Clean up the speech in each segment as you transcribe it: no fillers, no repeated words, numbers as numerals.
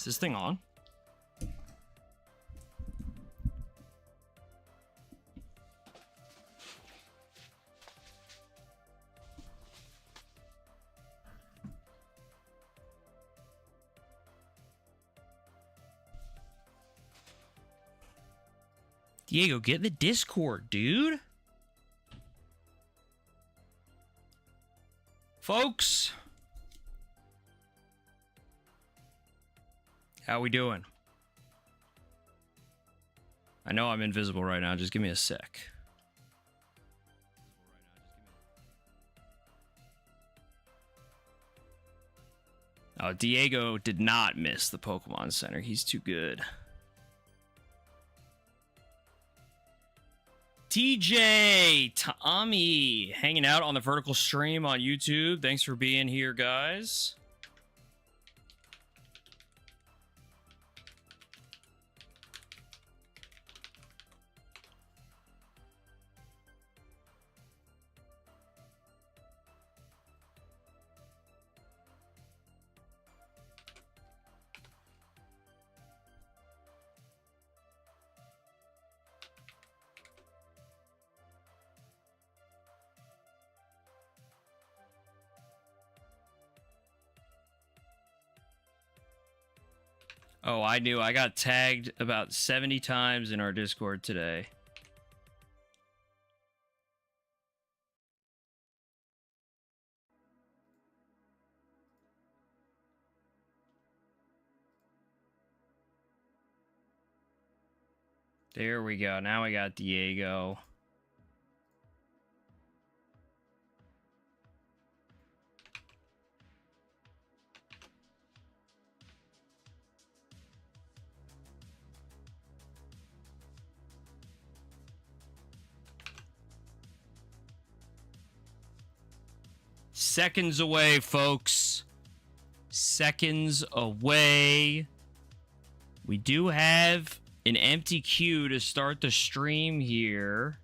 Is this thing on? Diego, get in the Discord, dude. Folks. How we doing? I know I'm invisible right now. Just give me a sec. Oh, Diego did not miss the Pokemon Center. He's too good. TJ, Tommy, hanging out on the vertical stream on YouTube. Thanks for being here, guys. Oh, I knew. I got tagged about 70 times in our Discord today. There we go. Now I got Diego. Seconds away, folks. Seconds away. We do have an empty queue to start the stream here.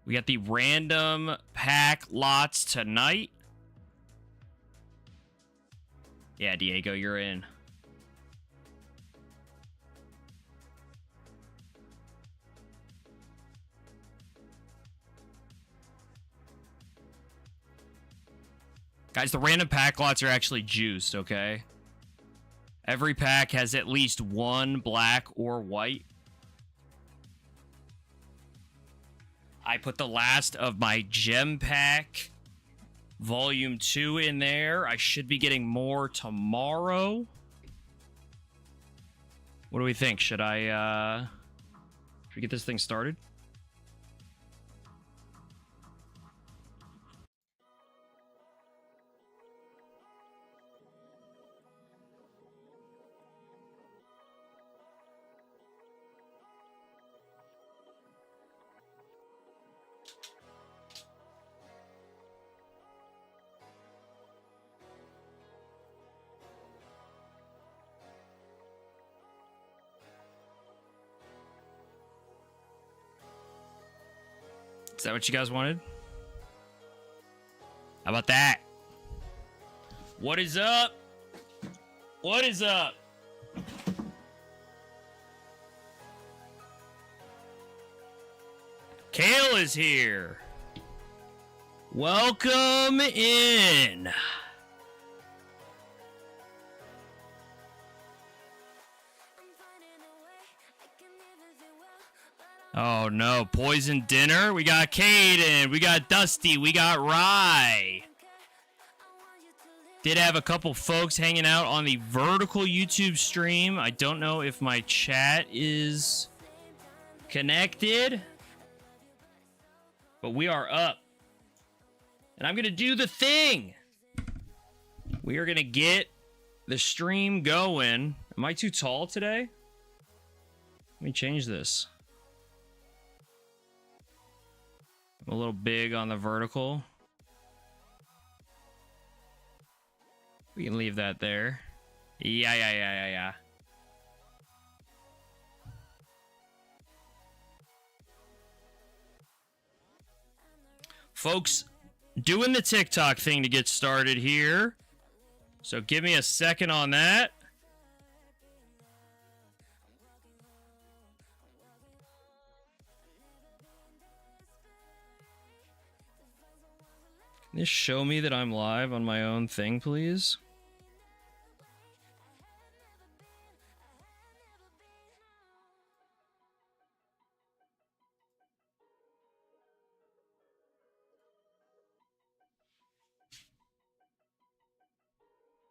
We got the random pack lots tonight. Yeah, Diego, you're in. Guys, the random pack lots are actually juiced, okay? Every pack has at least one black or white. I put the last of my gem pack volume 2 in there. I should be getting more tomorrow. What do we think? Should we get this thing started? Is that what you guys wanted? How about that? What is up? What is up? Kale is here. Welcome in. Oh no, poison dinner. We got Caden, we got Dusty, we got Rye. Did have a couple folks hanging out on the vertical YouTube stream. I don't know if my chat is connected, but we are up. And I'm going to do the thing. We are going to get the stream going. Am I too tall today? Let me change this. I'm a little big on the vertical. We can leave that there. Yeah. Folks, doing the TikTok thing to get started here. So give me a second on that. Can this show me that I'm live on my own thing, please?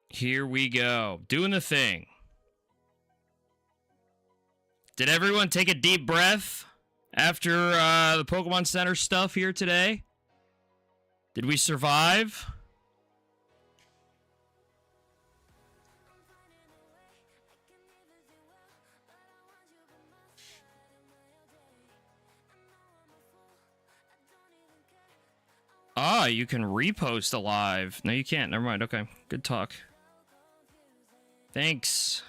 Here we go. Doing the thing. Did everyone take a deep breath after the Pokemon Center stuff here today? Did we survive? Ah, you can repost a live. No, you can't. Never mind. Okay. Good talk. Thanks.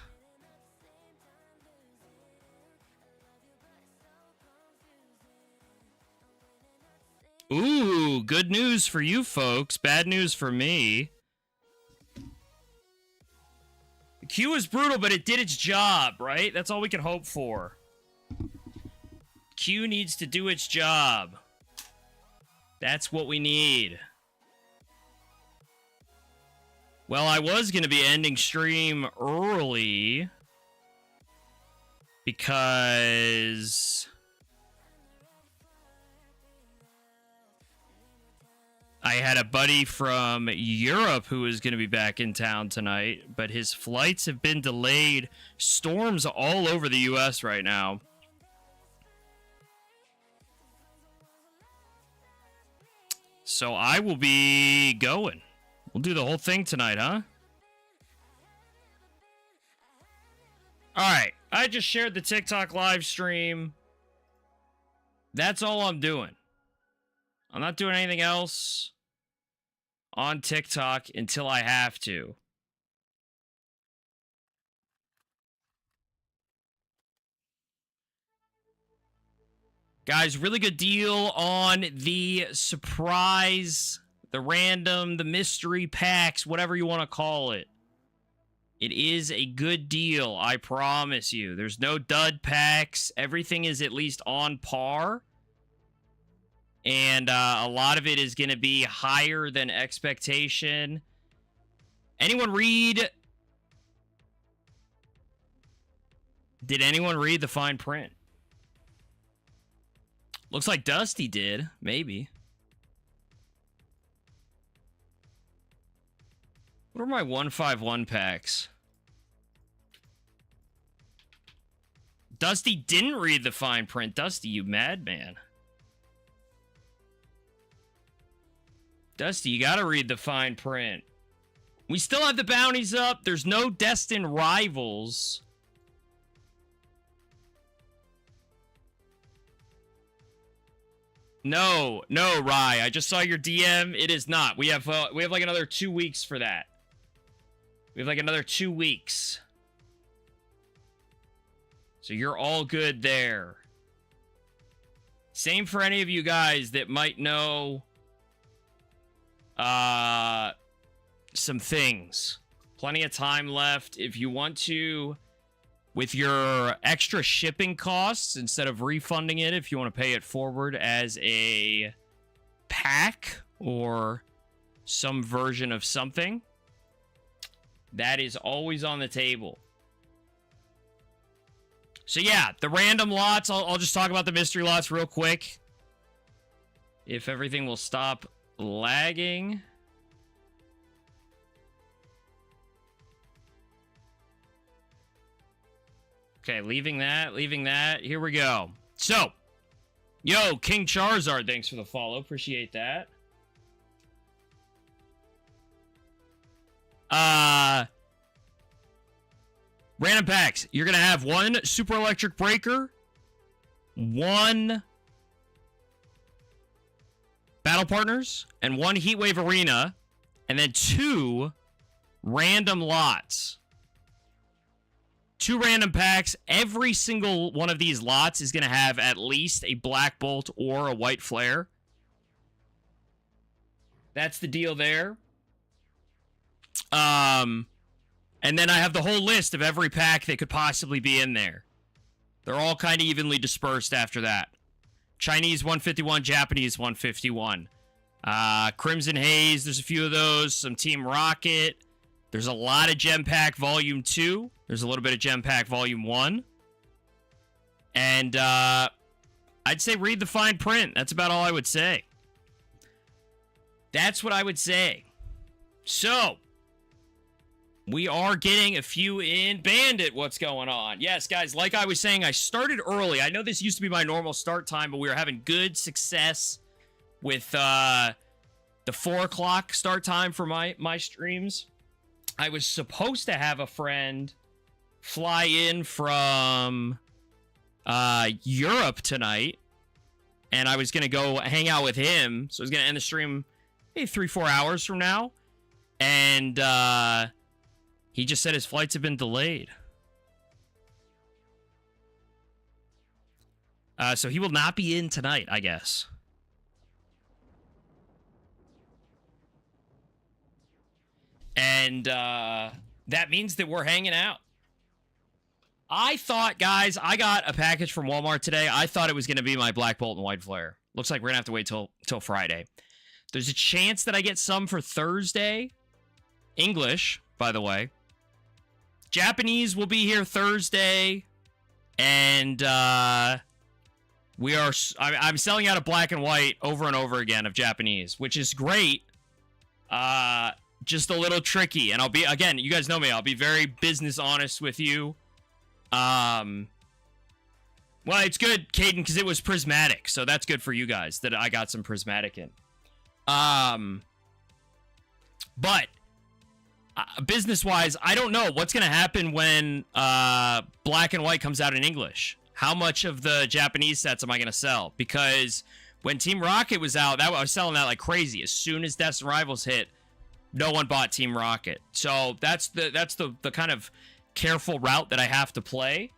Ooh, good news for you folks. Bad news for me. The queue was brutal, but it did its job, right? That's all we can hope for. Queue needs to do its job. That's what we need. Well, I was going to be ending stream early because I had a buddy from Europe who was going to be back in town tonight, but his flights have been delayed. Storms all over the US right now. So I will be going. We'll do the whole thing tonight, huh? Alright, I just shared the TikTok live stream. That's all I'm doing. I'm not doing anything else on TikTok until I have to. Guys, really good deal on the surprise, the random, the mystery packs, whatever you want to call it. It is a good deal, I promise you. There's no dud packs. Everything is at least on par. And a lot of it is going to be higher than expectation. Anyone read? Did anyone read the fine print? Looks like Dusty did. Maybe. What are my 151 packs? Dusty didn't read the fine print. Dusty, you madman. Dusty, you gotta read the fine print. We still have the bounties up. There's no destined rivals. No, Rye. I just saw your DM. It is not. We have like another 2 weeks for that. We have like another 2 weeks. So you're all good there. Same for any of you guys that might know some things. Plenty of time left. If you want to, with your extra shipping costs, instead of refunding it, if you want to pay it forward as a pack or some version of something, that is always on the table. So yeah, the random lots, I'll just talk about the mystery lots real quick. If everything will stop lagging. Okay, leaving that. Here we go. So, yo, King Charizard, thanks for the follow. Appreciate that. Random packs. You're going to have one Super Electric Breaker, one Battle Partners, and one Heatwave Arena, and then 2 random lots. 2 random packs. Every single one of these lots is going to have at least a Black Bolt or a White Flare. That's the deal there. And then I have the whole list of every pack that could possibly be in there. They're all kind of evenly dispersed after that. Chinese 151, Japanese 151. Crimson Haze, there's a few of those. Some Team Rocket. There's a lot of Gem Pack Volume 2. There's a little bit of Gem Pack Volume 1. And I'd say read the fine print. That's about all I would say. That's what I would say. So, we are getting a few in. Bandit, what's going on? Yes, guys, like I was saying, I started early. I know this used to be my normal start time, but we were having good success with the 4 o'clock start time for my streams. I was supposed to have a friend fly in from Europe tonight, and I was going to go hang out with him. So I was going to end the stream maybe 3-4 hours from now. And he just said his flights have been delayed. So he will not be in tonight, I guess. And that means that we're hanging out. I thought, guys, I got a package from Walmart today. I thought it was going to be my Black Bolt and White Flare. Looks like we're going to have to wait till Friday. There's a chance that I get some for Thursday. English, by the way. Japanese will be here Thursday. And I'm selling out of black and white over and over again of Japanese, which is great. Just a little tricky. And I'll be, again, you guys know me. I'll be very business honest with you. Well, it's good, Caden, because it was Prismatic. So that's good for you guys that I got some Prismatic in. But business-wise, I don't know what's going to happen when black and white comes out in English. How much of the Japanese sets am I going to sell? Because when Team Rocket was out, I was selling that like crazy. As soon as Deaths and Rivals hit, no one bought Team Rocket. So that's the kind of careful route that I have to play.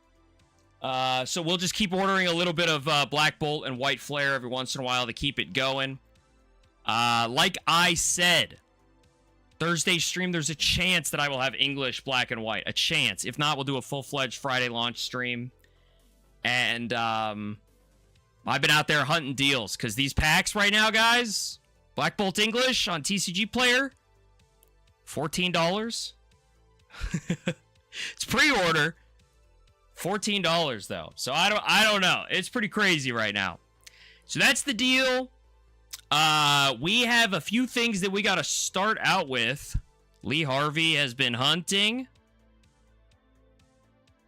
So we'll just keep ordering a little bit of Black Bolt and White Flare every once in a while to keep it going. Like I said, Thursday stream, there's a chance that I will have English black and white. A chance. If not, we'll do a full-fledged Friday launch stream. And I've been out there hunting deals because these packs right now, guys, Black Bolt English on TCG Player, $14. It's pre-order. $14 though. So I don't know. It's pretty crazy right now. So that's the deal. We have a few things that we got to start out with. Lee Harvey has been hunting.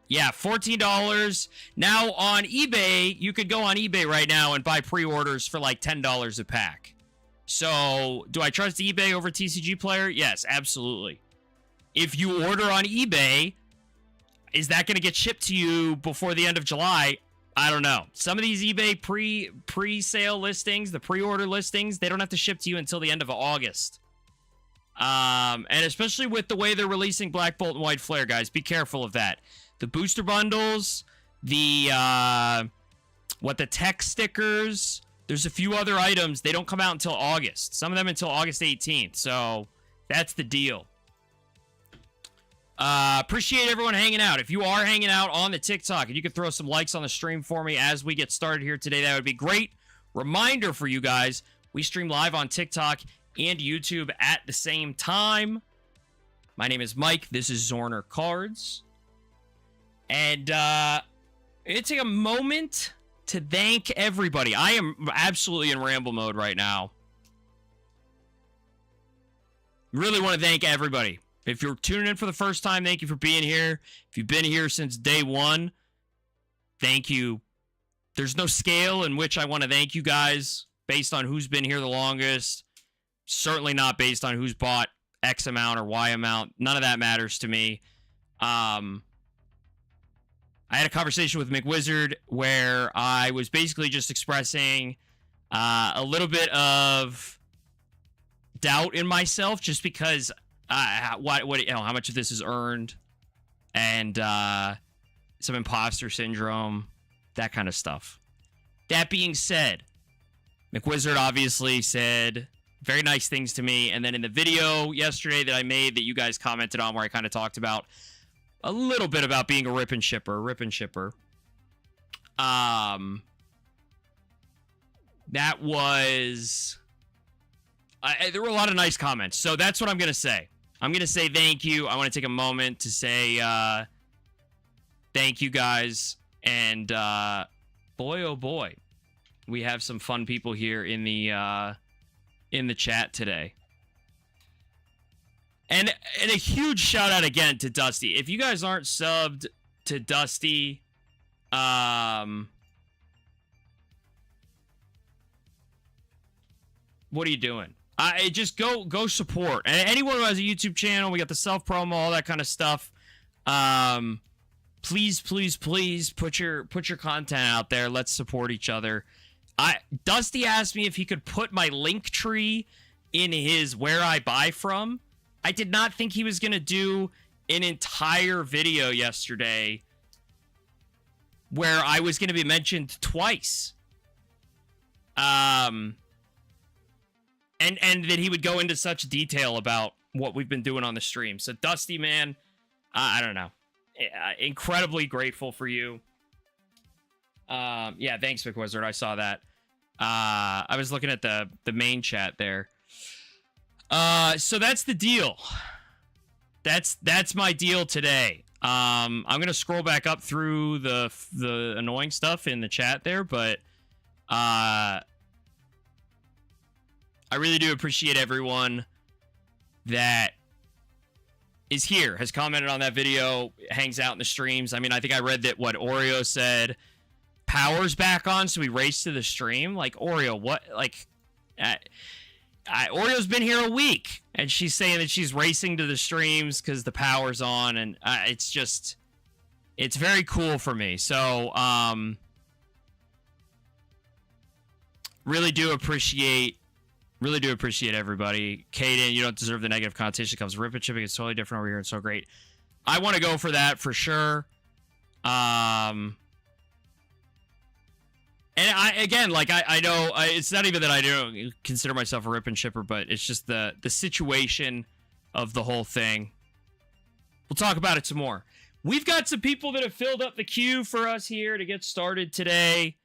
Yeah, $14. Now on eBay, you could go on eBay right now and buy pre-orders for like $10 a pack. So, do I trust eBay over TCG Player? Yes, absolutely. If you order on eBay, is that going to get shipped to you before the end of July? I don't know. Some of these eBay pre-sale listings, the pre-order listings, they don't have to ship to you until the end of August. And especially with the way they're releasing Black Bolt and White Flare, guys, be careful of that. The booster bundles, the tech stickers, there's a few other items. They don't come out until August. Some of them until August 18th. So that's the deal. Appreciate everyone hanging out. If you are hanging out on the TikTok and you could throw some likes on the stream for me as we get started here today, that would be great. Reminder for you guys, we stream live on TikTok and YouTube at the same time. My name is Mike. This is Zorner Cards. And it's like a moment to thank everybody. I am absolutely in ramble mode right now. Really want to thank everybody. If you're tuning in for the first time, thank you for being here. If you've been here since day one, thank you. There's no scale in which I want to thank you guys based on who's been here the longest. Certainly not based on who's bought X amount or Y amount. None of that matters to me. I had a conversation with McWizard where I was basically just expressing a little bit of doubt in myself just because how much of this is earned and some imposter syndrome, that kind of stuff. That being said, McWizard obviously said very nice things to me. And then in the video yesterday that I made that you guys commented on, where I kind of talked about a little bit about being a rip and shipper. That was... there were a lot of nice comments. So that's what I'm going to say. I'm going to say thank you. I want to take a moment to say thank you guys. And boy, oh boy, we have some fun people here in the chat today. And a huge shout out again to Dusty. If you guys aren't subbed to Dusty, what are you doing? Just go support. And anyone who has a YouTube channel, we got the self promo, all that kind of stuff. Please put your content out there. Let's support each other. Dusty asked me if he could put my link tree in his where I buy from. I did not think he was gonna do an entire video yesterday where I was gonna be mentioned twice. And that he would go into such detail about what we've been doing on the stream. So, Dusty, man, I don't know. Incredibly grateful for you. Yeah, thanks, McWizard. I saw that. I was looking at the main chat there. So that's the deal. That's my deal today. I'm gonna scroll back up through the annoying stuff in the chat there, but I really do appreciate everyone that is here, has commented on that video, hangs out in the streams. I mean, I think I read that what Oreo said, power's back on, so we race to the stream. Like, Oreo, what? Like, Oreo's been here a week, and she's saying that she's racing to the streams because the power's on, and it's just, it's very cool for me. So, really do appreciate everybody. Kaden, you don't deserve the negative connotation. Comes rip and chipping. It's totally different over here and so great. I want to go for that for sure. And I know it's not even that I don't consider myself a rip and chipper, but it's just the situation of the whole thing. We'll talk about it some more. We've got some people that have filled up the queue for us here to get started today.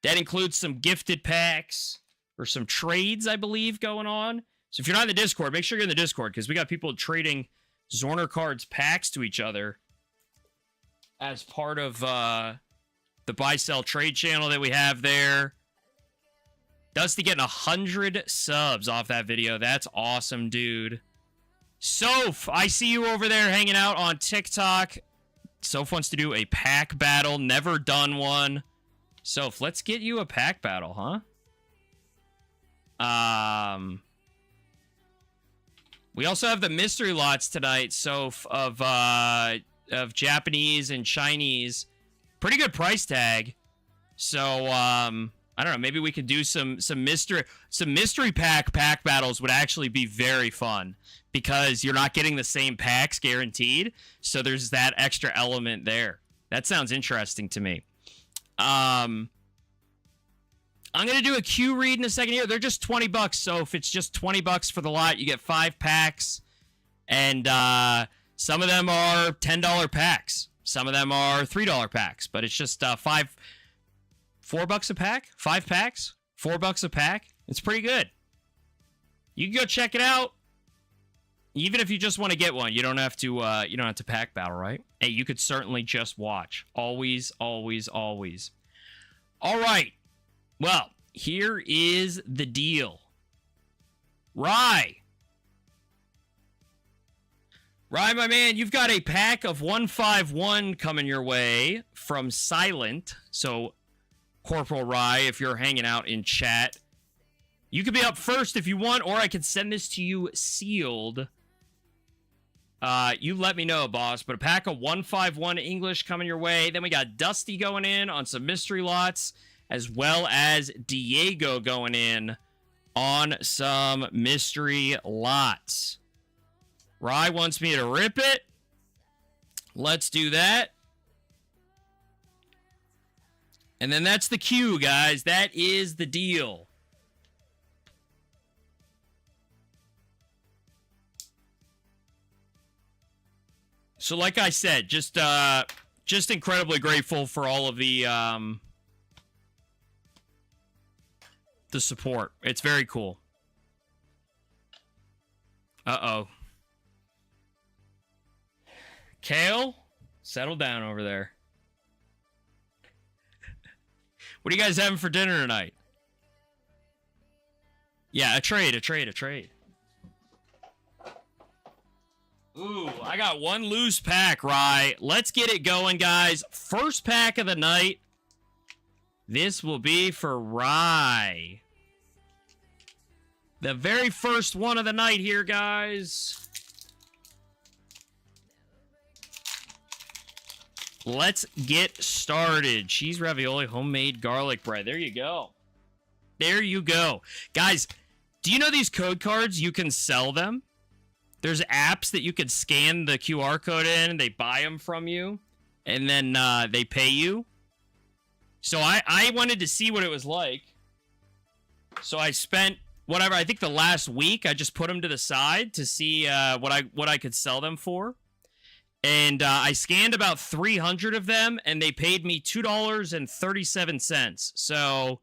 That includes some gifted packs or some trades, I believe, going on. So if you're not in the Discord, make sure you're in the Discord, because we got people trading Zorner Cards packs to each other as part of the buy-sell trade channel that we have there. Dusty getting 100 subs off that video. That's awesome, dude. Soph, I see you over there hanging out on TikTok. Soph wants to do a pack battle. Never done one. Soph, let's get you a pack battle, huh? We also have the mystery lots tonight, so of Japanese and Chinese. Pretty good price tag. So I don't know, maybe we could do some mystery pack battles would actually be very fun, because you're not getting the same packs guaranteed. So there's that extra element there. That sounds interesting to me. I'm going to do a queue read in a second here. They're just 20 bucks. So if it's just 20 bucks for the lot, you get 5 packs. And some of them are $10 packs. Some of them are $3 packs. But it's just $4 bucks a pack? 5 packs? $4 a pack? It's pretty good. You can go check it out. Even if you just want to get one, you don't have to pack battle, right? Hey, you could certainly just watch. Always, always, always. All right. Well, here is the deal. Rye, my man, you've got a pack of 151 coming your way from Silent. So, Corporal Rye, if you're hanging out in chat, you could be up first if you want, or I could send this to you sealed. You let me know, boss. But a pack of 151 English coming your way. Then we got Dusty going in on some mystery lots, as well as Diego going in on some mystery lots. Rye wants me to rip it. Let's do that. And then that's the queue, guys. That is the deal. So like I said, just incredibly grateful for all of the support. It's very cool. Uh-oh. Kale, settle down over there. What are you guys having for dinner tonight? Yeah, a trade. Ooh, I got one loose pack, right? Let's get it going, guys. First pack of the night. This will be for Rye. The very first one of the night here, guys. Let's get started. Cheese ravioli, homemade garlic bread. There you go. There you go. Guys, do you know these code cards? You can sell them. There's apps that you could scan the QR code in, and they buy them from you, and then they pay you. So I wanted to see what it was like. So I spent whatever, I think the last week, I just put them to the side to see what I could sell them for. And I scanned about 300 of them, and they paid me $2.37. So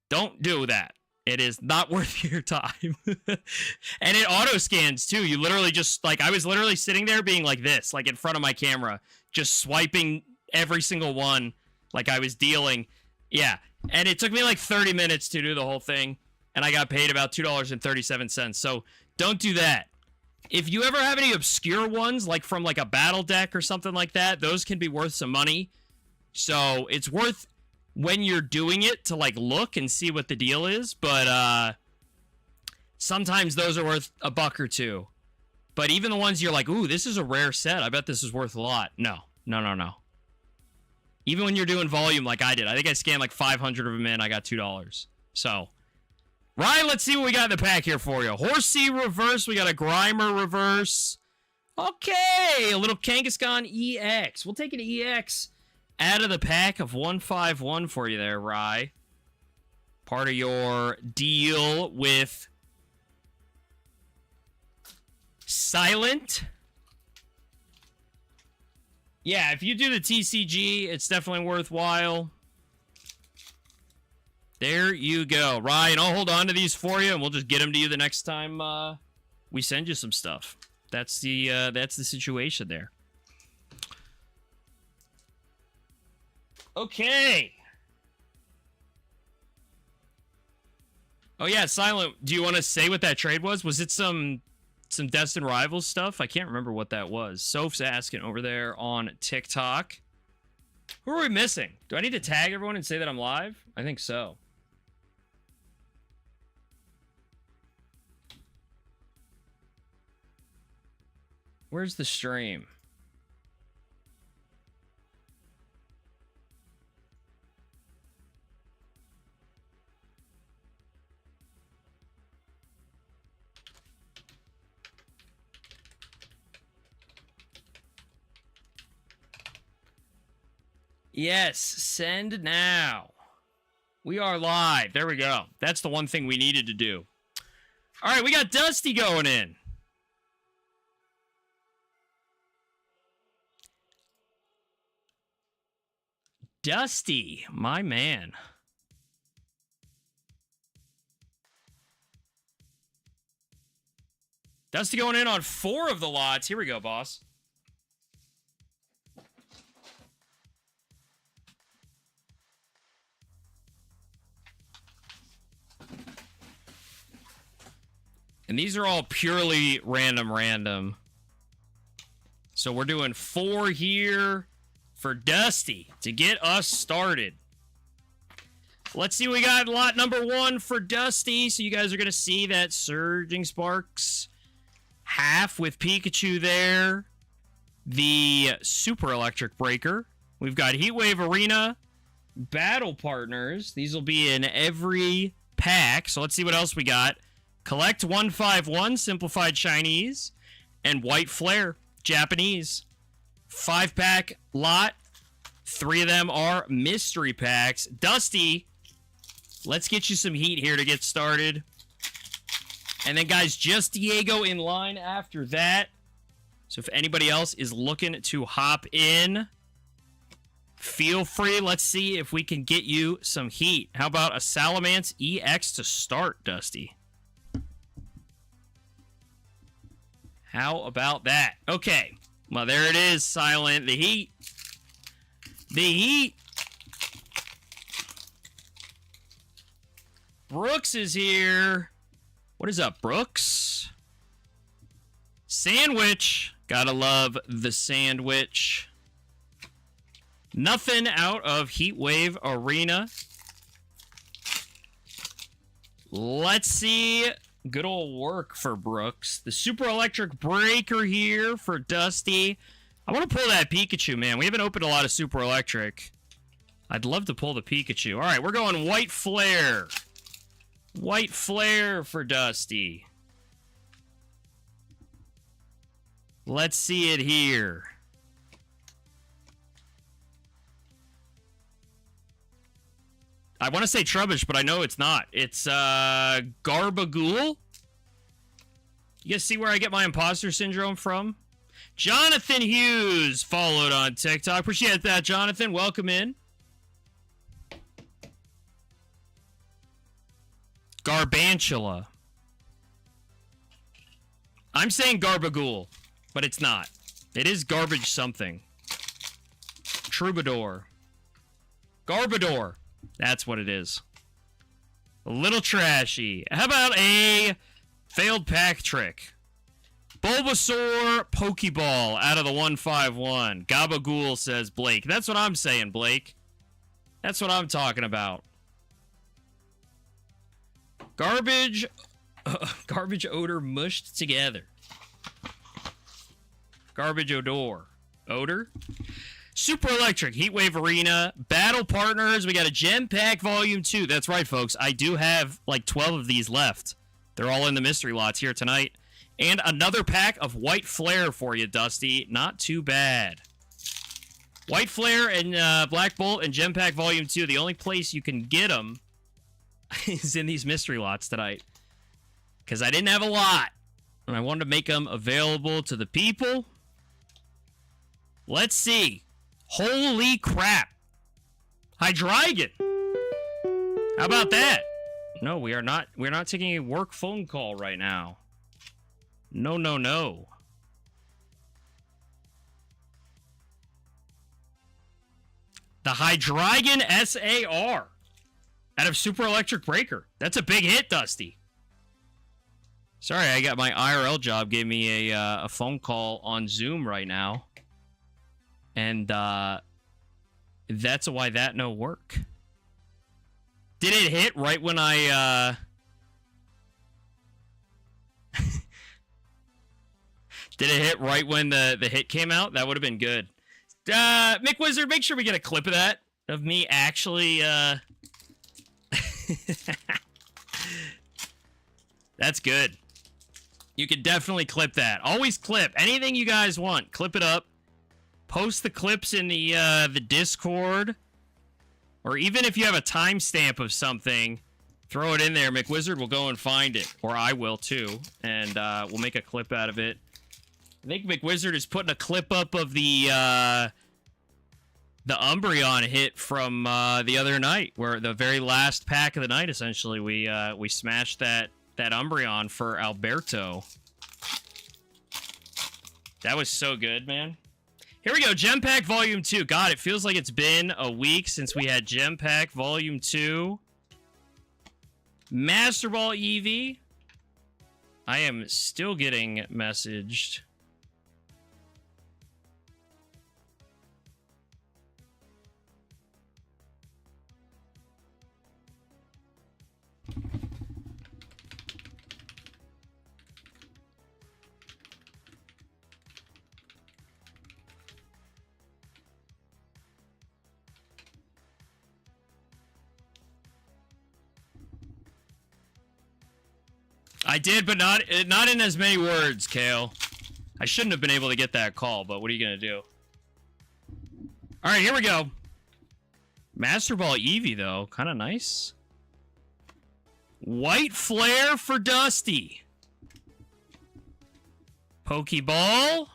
don't do that. It is not worth your time. And it auto scans too. You literally just, like, I was literally sitting there being like this, like in front of my camera, just swiping every single one like I was dealing. Yeah. And it took me like 30 minutes to do the whole thing. And I got paid about $2.37. So don't do that. If you ever have any obscure ones, like from like a battle deck or something like that, those can be worth some money. So it's worth when you're doing it to like look and see what the deal is. But sometimes those are worth a buck or two. But even the ones you're like, ooh, this is a rare set. I bet this is worth a lot. No. Even when you're doing volume like I did. I think I scanned like 500 of them in. I got $2. So, Ryan, let's see what we got in the pack here for you. Horsey reverse. We got a Grimer reverse. Okay. A little Kangaskhan EX. We'll take an EX out of the pack of 151 for you there, Rye. Part of your deal with Silent. Yeah, if you do the TCG, it's definitely worthwhile. There you go. Ryan, I'll hold on to these for you, and we'll just get them to you the next time we send you some stuff. That's the situation there. Okay. Oh yeah, Silent, do you want to say what that trade was? Was it some Destined Rivals stuff? I can't remember what that was. Soph's asking over there on TikTok. Who are we missing? Do I need to tag everyone and say that I'm live? I think so. Where's the stream? Yes, send now. We are live. There we go. That's the one thing we needed to do. All right, we got Dusty going in. Dusty, my man. Dusty going in on 4 of the lots. Here we go, boss. And these are all purely random. So we're doing 4 here for Dusty to get us started. Let's see what we got in lot number 1 for Dusty. So you guys are going to see that Surging Sparks half with Pikachu there. The Super Electric Breaker. We've got Heatwave Arena. Battle Partners. These will be in every pack. So let's see what else we got. Collect 151, Simplified Chinese, and White Flare, Japanese. 5-pack lot. 3 of them are mystery packs. Dusty, let's get you some heat here to get started. And then, guys, just Diego in line after that. So if anybody else is looking to hop in, feel free. Let's see if we can get you some heat. How about a Salamence EX to start, Dusty? How about that? Okay. Well, there it is, Silent. The heat. The heat. Brooks is here. What is up, Brooks? Sandwich. Gotta love the sandwich. Nothing out of Heatwave Arena. Let's see. Good old work for Brooks. The Super Electric Breaker here for Dusty. I want to pull that Pikachu, man. We haven't opened a lot of Super Electric. I'd love to pull the Pikachu. All right, we're going White Flare. White Flare for Dusty. Let's see it here. I want to say Trubbish, but I know it's not. It's Garbagool. You guys see where I get my imposter syndrome from? Jonathan Hughes followed on TikTok. Appreciate that, Jonathan. Welcome in. Garbantula. I'm saying Garbagool, but it's not. It is garbage something. Troubadour. Garbodor. That's what it is. A little trashy. How about a failed pack trick? Bulbasaur Pokeball out of the 151. Gabagool, says Blake. That's what I'm saying, Blake. That's what I'm talking about. Garbage odor mushed together. Garbage odor. Odor? Super Electric, Heatwave Arena, Battle Partners. We got a Gem Pack Volume 2. That's right, folks. I do have like 12 of these left. They're all in the mystery lots here tonight. And another pack of White Flare for you, Dusty. Not too bad. White Flare and Black Bolt and Gem Pack Volume 2. The only place you can get them is in these mystery lots tonight. Because I didn't have a lot. And I wanted to make them available to the people. Let's see. Holy crap. Hydreigon. How about that? No, we're not taking a work phone call right now. No, no, no. The Hydreigon SAR out of Super Electric Breaker. That's a big hit, Dusty. Sorry, I got my IRL job. Gave me a phone call on Zoom right now. And that's why that no work. Did it hit right when I did it hit right when the hit came out? That would have been good. Mick Wizard, make sure we get a clip of that. Of me actually That's good. You could definitely clip that. Always clip. Anything you guys want. Clip it up. Post the clips in the Discord. Or even if you have a timestamp of something, throw it in there. McWizard will go and find it. Or I will too. And we'll make a clip out of it. I think McWizard is putting a clip up of the Umbreon hit from the other night. Where the very last pack of the night, essentially, we smashed that Umbreon for Alberto. That was so good, man. Here we go, Gem Pack Volume 2. God, it feels like it's been a week since we had Gem Pack Volume 2. Master Ball Eevee. I am still getting messaged. I did, but not in as many words, Kale. I shouldn't have been able to get that call, but what are you going to do? All right, here we go. Master Ball Eevee, though. Kind of nice. White Flare for Dusty. Pokeball.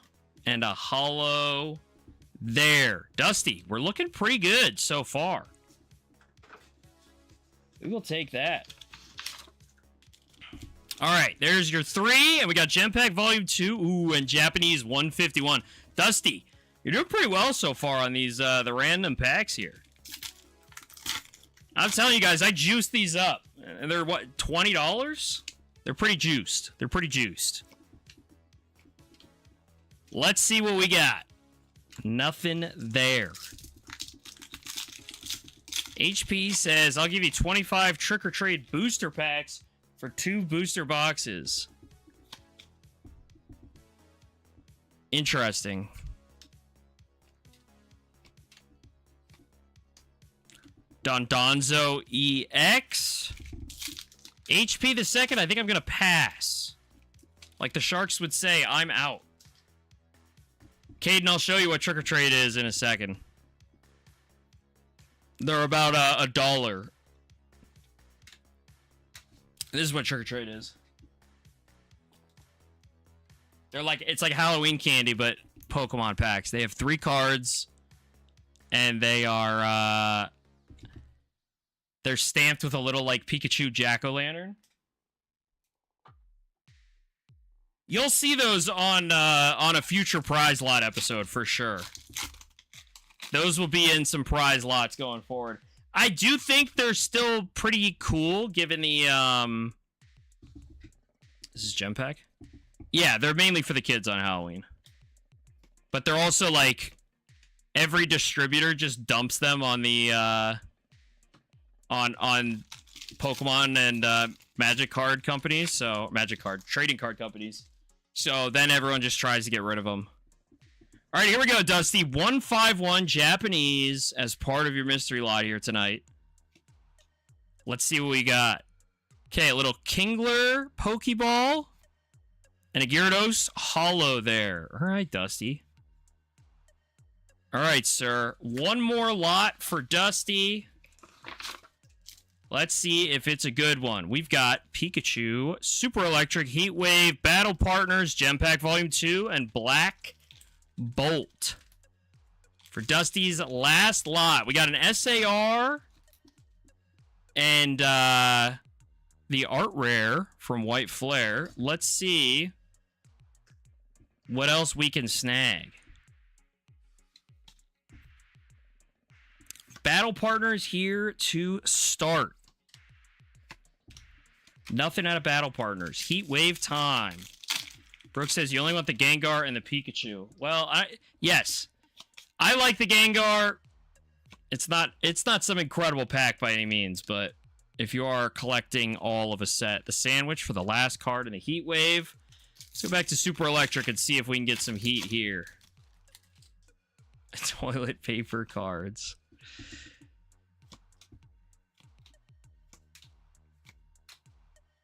And a hollow there. Dusty, we're looking pretty good so far. We will take that. All right, there's your 3, and we got Gem Pack Volume 2. Ooh, and Japanese 151. Dusty, you're doing pretty well so far on these, the random packs here. I'm telling you guys, I juiced these up. And they're, what, $20? They're pretty juiced. They're pretty juiced. Let's see what we got. Nothing there. HP says, I'll give you 25 trick-or-trade booster packs for 2 booster boxes. Interesting. Dondonzo EX. HP the second, I think I'm going to pass. Like the Sharks would say, I'm out. Caden, I'll show you what trick-or-trade is in a second. They're about $1. This is what trick-or-trade is. They're like, it's like Halloween candy, but Pokemon packs. They have 3 cards, and they are, they're stamped with a little, like, Pikachu jack-o'-lantern. You'll see those on a future prize lot episode for sure. Those will be in some prize lots going forward. I do think they're still pretty cool, given the, This is Gem Pack? Yeah, they're mainly for the kids on Halloween. But they're also, like, every distributor just dumps them on the, on Pokemon and, Magic card companies, so... trading card companies. So then everyone just tries to get rid of them. All right, here we go, Dusty. 151 Japanese as part of your mystery lot here tonight. Let's see what we got. Okay, a little Kingler Pokeball. And a Gyarados Hollow there. All right, Dusty. All right, sir. One more lot for Dusty. Let's see if it's a good one. We've got Pikachu, Super Electric, Heat Wave, Battle Partners, Gem Pack Volume 2, and Black Bolt. For Dusty's last lot, we got an SAR and the Art Rare from White Flare. Let's see what else we can snag. Battle Partners here to start. Nothing out of Battle Partners. Heat Wave time. Brooke says you only want the Gengar and the Pikachu. Well, yes. I like the Gengar. It's not some incredible pack by any means, but if you are collecting all of a set, the Sandwich for the last card and the Heat Wave. Let's go back to Super Electric and see if we can get some heat here. Toilet paper cards.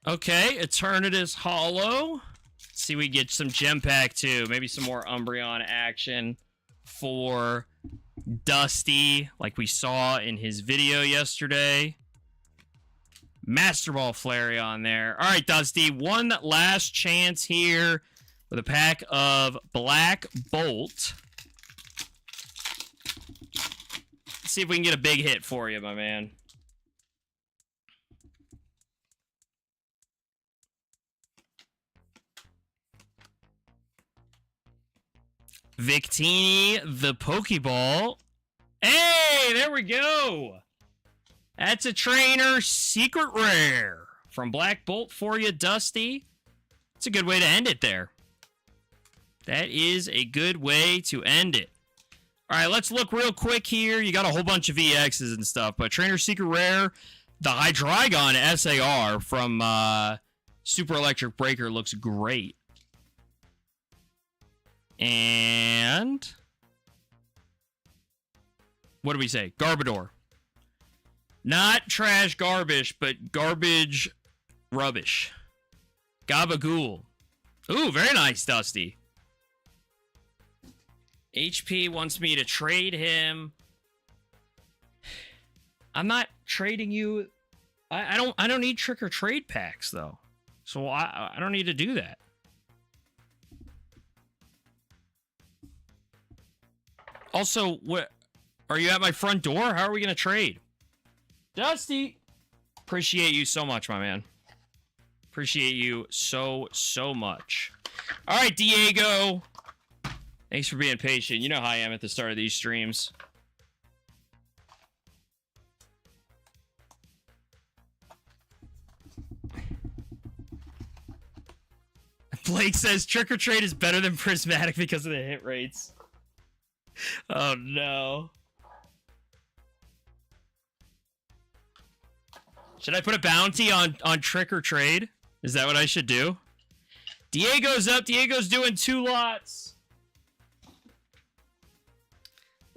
Okay, Eternatus Hollow. Let's see if we get some Gem Pack too. Maybe some more Umbreon action for Dusty, like we saw in his video yesterday. Master Ball Flareon there. All right, Dusty, one last chance here with a pack of Black Bolt. Let's see if we can get a big hit for you, my man. Victini, the Pokeball. Hey, there we go. That's a Trainer Secret Rare from Black Bolt for you, Dusty. It's a good way to end it there. That is a good way to end it. All right, let's look real quick here. You got a whole bunch of EXs and stuff, but Trainer Secret Rare, the Hydreigon SAR from Super Electric Breaker looks great. And what do we say? Garbodor. Not trash garbage, but garbage rubbish. Gabagool. Ooh, very nice, Dusty. HP wants me to trade him. I'm not trading you. I don't need trick or trade packs though. So I don't need to do that. Also, what? Are you at my front door? How are we going to trade? Dusty! Appreciate you so much, my man. Appreciate you so much. All right, Diego. Thanks for being patient. You know how I am at the start of these streams. Blake says Trick or Trade is better than Prismatic because of the hit rates. Oh, no. Should I put a bounty on Trick or Trade? Is that what I should do? Diego's up. Diego's doing 2 lots.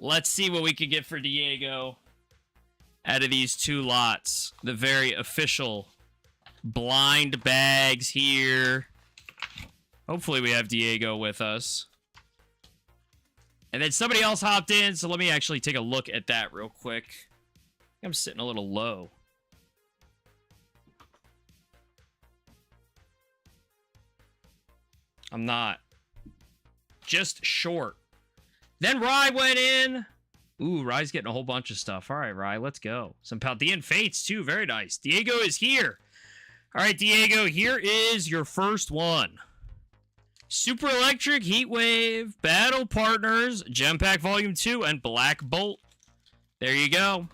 Let's see what we can get for Diego out of these 2 lots. The very official blind bags here. Hopefully we have Diego with us. And then somebody else hopped in, so let me actually take a look at that real quick. I'm sitting a little low. I'm not. Just short. Then Rye went in. Ooh, Rye's getting a whole bunch of stuff. All right, Rye, let's go. Some Paldean Fates, too. Very nice. Diego is here. All right, Diego, here is your first one. Super Electric, Heatwave, Battle Partners, Gem Pack Volume 2, and Black Bolt. There you go.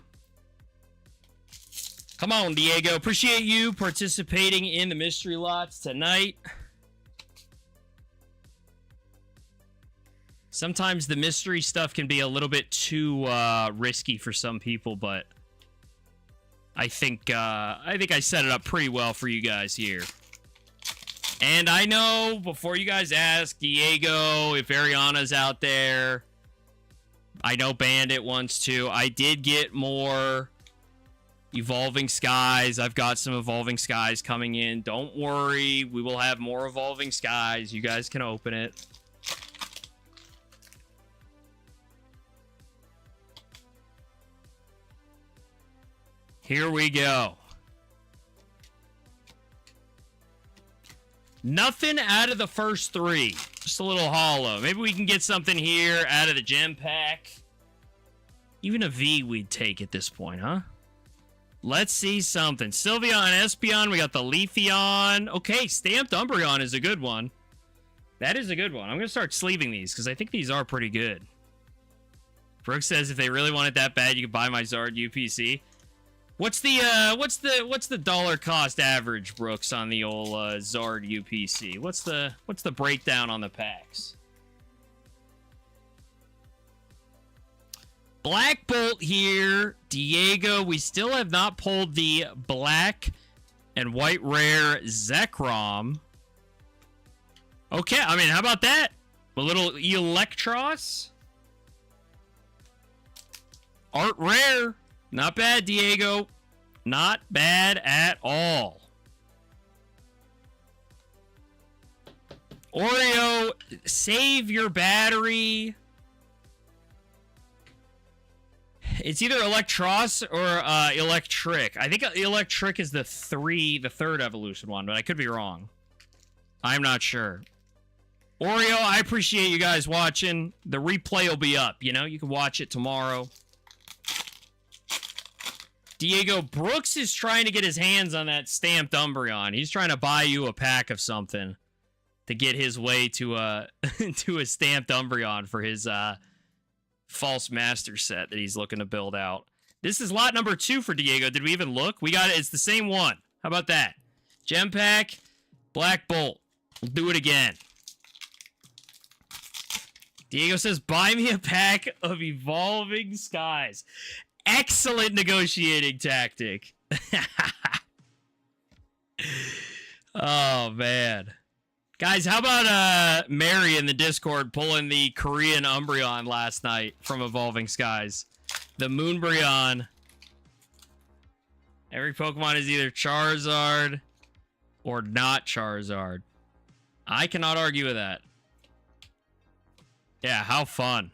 Come on, Diego. Appreciate you participating in the mystery lots tonight. Sometimes the mystery stuff can be a little bit too risky for some people, but I think I set it up pretty well for you guys here. And I know, before you guys ask, Diego, if Ariana's out there, I know Bandit wants to. I did get more Evolving Skies. I've got some Evolving Skies coming in. Don't worry, we will have more Evolving Skies. You guys can open it. Here we go. Nothing out of the first 3. Just a little hollow. Maybe we can get something here out of the gem pack. Even a V we'd take at this point, huh? Let's see something. Sylveon and Espeon. We got the Leafeon. Okay, Stamped Umbreon is a good one. That is a good one. I'm going to start sleeving these because I think these are pretty good. Brooks says if they really want it that bad, you can buy my Zard UPC. What's the dollar cost average, Brooks, on the old Zard UPC? What's the breakdown on the packs? Black Bolt here, Diego. We still have not pulled the black and white rare Zekrom. Okay, I mean, how about that? A little Electros. Art rare. Not bad, Diego. Not bad at all. Oreo, save your battery. It's either Electros or Electric. I think Electric is the third evolution one, but I could be wrong. I'm not sure. Oreo, I appreciate you guys watching. The replay will be up, you know? You can watch it tomorrow. Diego, Brooks is trying to get his hands on that Stamped Umbreon. He's trying to buy you a pack of something to get his way to a Stamped Umbreon for his False Master set that he's looking to build out. This is lot number 2 for Diego. Did we even look? We got it. It's the same one. How about that? Gem Pack, Black Bolt. We'll do it again. Diego says, buy me a pack of Evolving Skies. Excellent negotiating tactic. Oh, man. Guys, how about Mary in the Discord pulling the Korean Umbreon last night from Evolving Skies? The Moonbreon. Every Pokemon is either Charizard or not Charizard. I cannot argue with that. Yeah, how fun.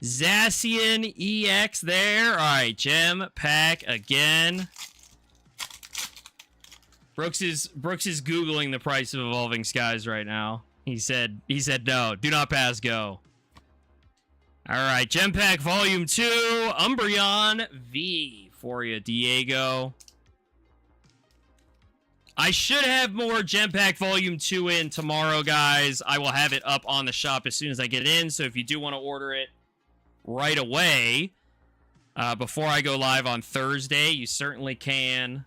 Zacian EX there. All right, Gem Pack again. Brooks is Googling the price of Evolving Skies right now. He said no, do not pass go. All right, Gem Pack Volume 2, Umbreon V for you, Diego. I should have more Gem Pack Volume 2 in tomorrow, guys. I will have it up on the shop as soon as I get in, so if you do want to order it right away, before I go live on Thursday, you certainly can.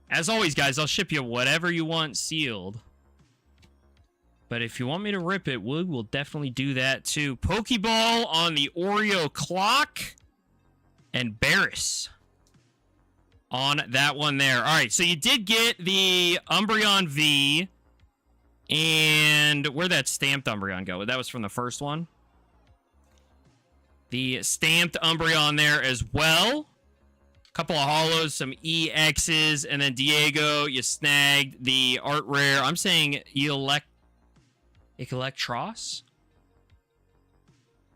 As always, guys, I'll ship you whatever you want sealed. But if you want me to rip it, we will definitely do that too. Pokeball on the Oreo clock. And Barris on that one there. All right, so you did get the Umbreon V. And where'd that stamped Umbreon go? That was from the first one. The stamped Umbreon there as well. Couple of holos, some EXs, and then Diego, you snagged the art rare. I'm saying Electros.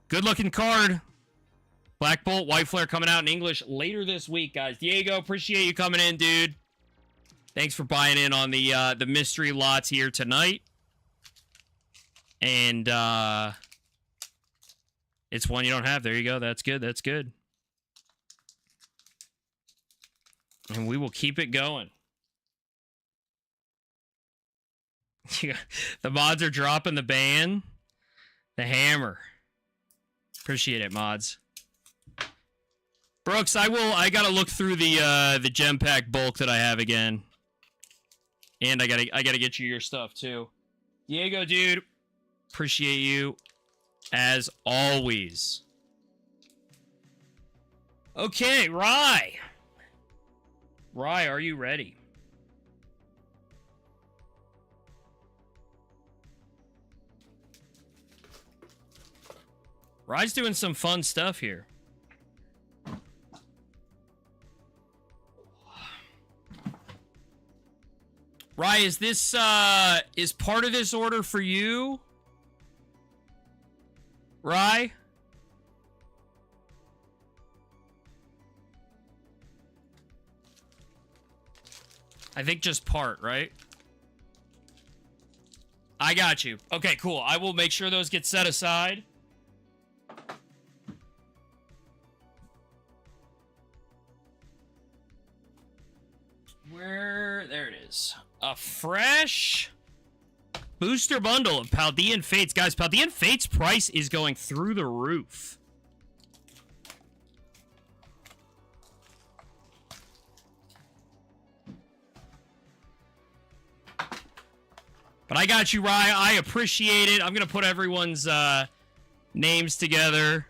Good looking card. Black Bolt, White Flare coming out in English later this week, guys. Diego, appreciate you coming in, dude. Thanks for buying in on the mystery lots here tonight. And it's one you don't have. There you go. That's good. That's good. And we will keep it going. The mods are dropping the ban. The hammer. Appreciate it, mods. Brooks, I gotta look through the gem pack bulk that I have again. And I gotta get you your stuff too. Diego, dude. Appreciate you. As always. Okay, Rye. Rye, are you ready? Rye's doing some fun stuff here. Rye, is this is part of this order for you? Rye? I think just part, right? I got you. Okay, cool. I will make sure those get set aside. There it is. A fresh booster bundle of Paldean Fates. Guys, Paldean Fates price is going through the roof. But I got you, Rye. I appreciate it. I'm going to put everyone's names together.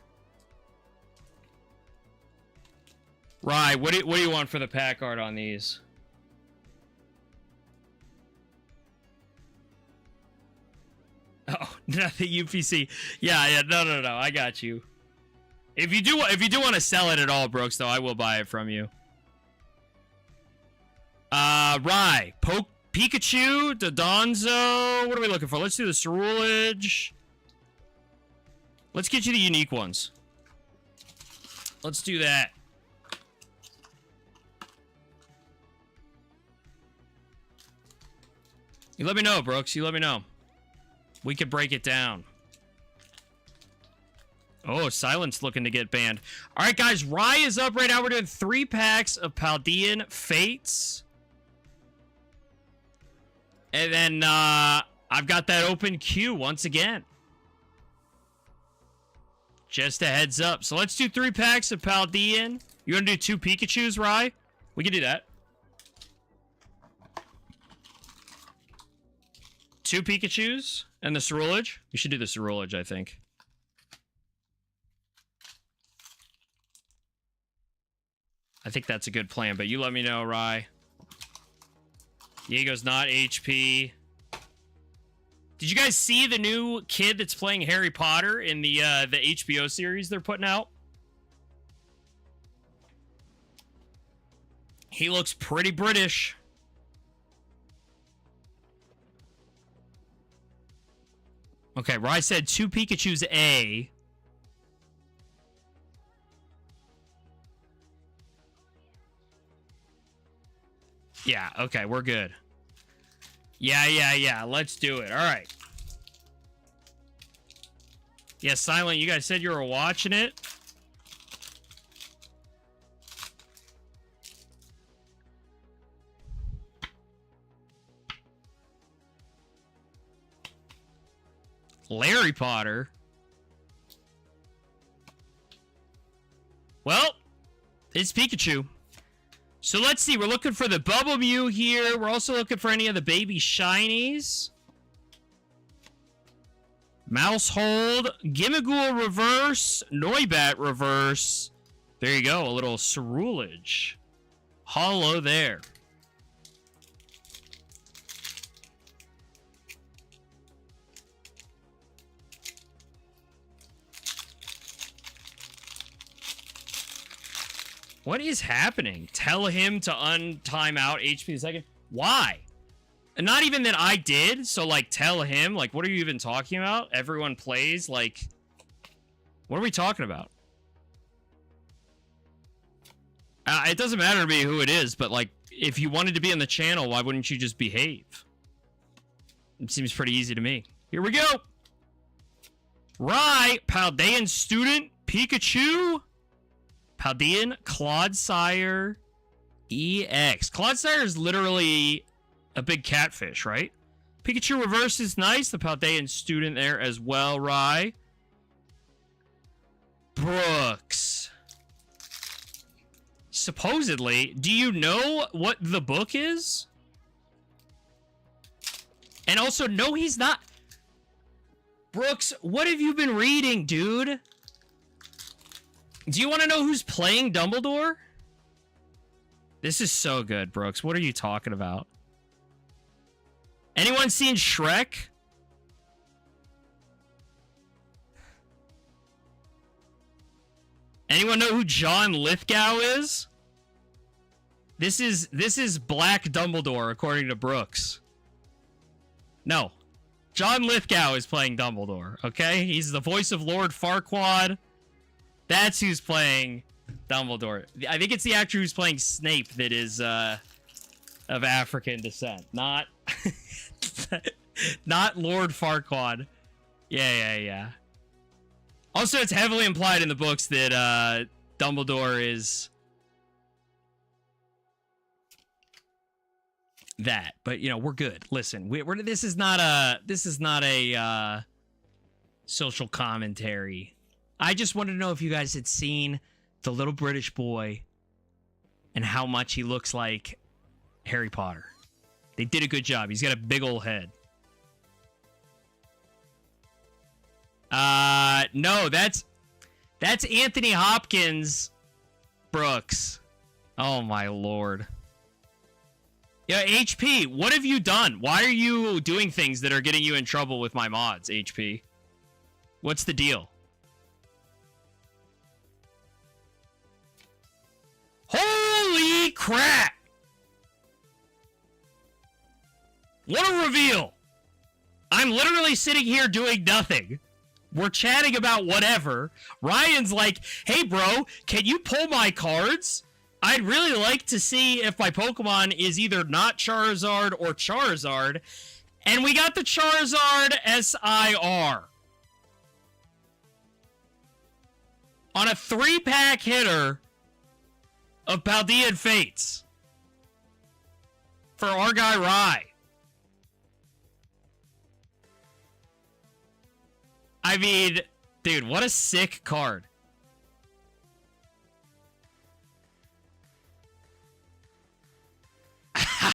Rye, what do you want for the pack art on these? Oh, not the UPC. Yeah, no. I got you. If you do want to sell it at all, Brooks, though, I will buy it from you. Rye, Pikachu, Dodonzo. What are we looking for? Let's do the Cerulege. Let's get you the unique ones. Let's do that. You let me know, Brooks. You let me know. We could break it down. Oh, Silence looking to get banned. All right, guys. Rye is up right now. We're doing 3 packs of Paldean Fates. And then I've got that open queue once again. Just a heads up. So let's do 3 packs of Paldean. You want to do 2 Pikachus, Rye? We can do that. 2 Pikachus and the Cerulege. We should do the Cerulege, I think. I think that's a good plan, but you let me know, Rye. Diego's not HP. Did you guys see the new kid that's playing Harry Potter in the HBO series they're putting out? He looks pretty British. Okay, Rye said 2 Pikachus A. Yeah, okay, we're good. Yeah. Let's do it. All right. Yeah, Silent, you guys said you were watching it. Larry Potter. Well, it's Pikachu. So let's see. We're looking for the Bubble Mew here. We're also looking for any of the baby shinies. Mousehold, Gimmighoul reverse, Noibat reverse. There you go, a little Cerulege. Hollow there. What is happening? Tell him to untime out HP a second. Why? And not even that I did, so, like, tell him. Like, what are you even talking about? Everyone plays, like... What are we talking about? It doesn't matter to me who it is, but, like, if you wanted to be on the channel, why wouldn't you just behave? It seems pretty easy to me. Here we go! Right! Paldean Student, Pikachu, Paldean, Clodsire, EX. Clodsire is literally... a big catfish, right? Pikachu reverse is nice. The Paldean Student there as well, Rye. Brooks. Supposedly, do you know what the book is? And also, no, he's not. Brooks, what have you been reading, dude? Do you want to know who's playing Dumbledore? This is so good, Brooks. What are you talking about? Anyone seen Shrek? Anyone know who John Lithgow is? This is Black Dumbledore, according to Brooks. No. John Lithgow is playing Dumbledore, okay? He's the voice of Lord Farquaad. That's who's playing Dumbledore. I think it's the actor who's playing Snape that is of African descent, not not Lord Farquaad. Yeah. Also, it's heavily implied in the books that Dumbledore is that. But you know, we're good. Listen, this is not a social commentary. I just wanted to know if you guys had seen the little British boy and how much he looks like Harry Potter. They did a good job. He's got a big old head. No, that's Anthony Hopkins, Brooks. Oh my lord. Yeah, HP, what have you done? Why are you doing things that are getting you in trouble with my mods, HP? What's the deal? Holy crap! What a reveal! I'm literally sitting here doing nothing. We're chatting about whatever. Ryan's like, hey bro, can you pull my cards? I'd really like to see if my Pokemon is either not Charizard or Charizard. And we got the Charizard SIR. On a 3-pack hitter of Paldean Fates. For our guy Rye. I mean, dude, what a sick card.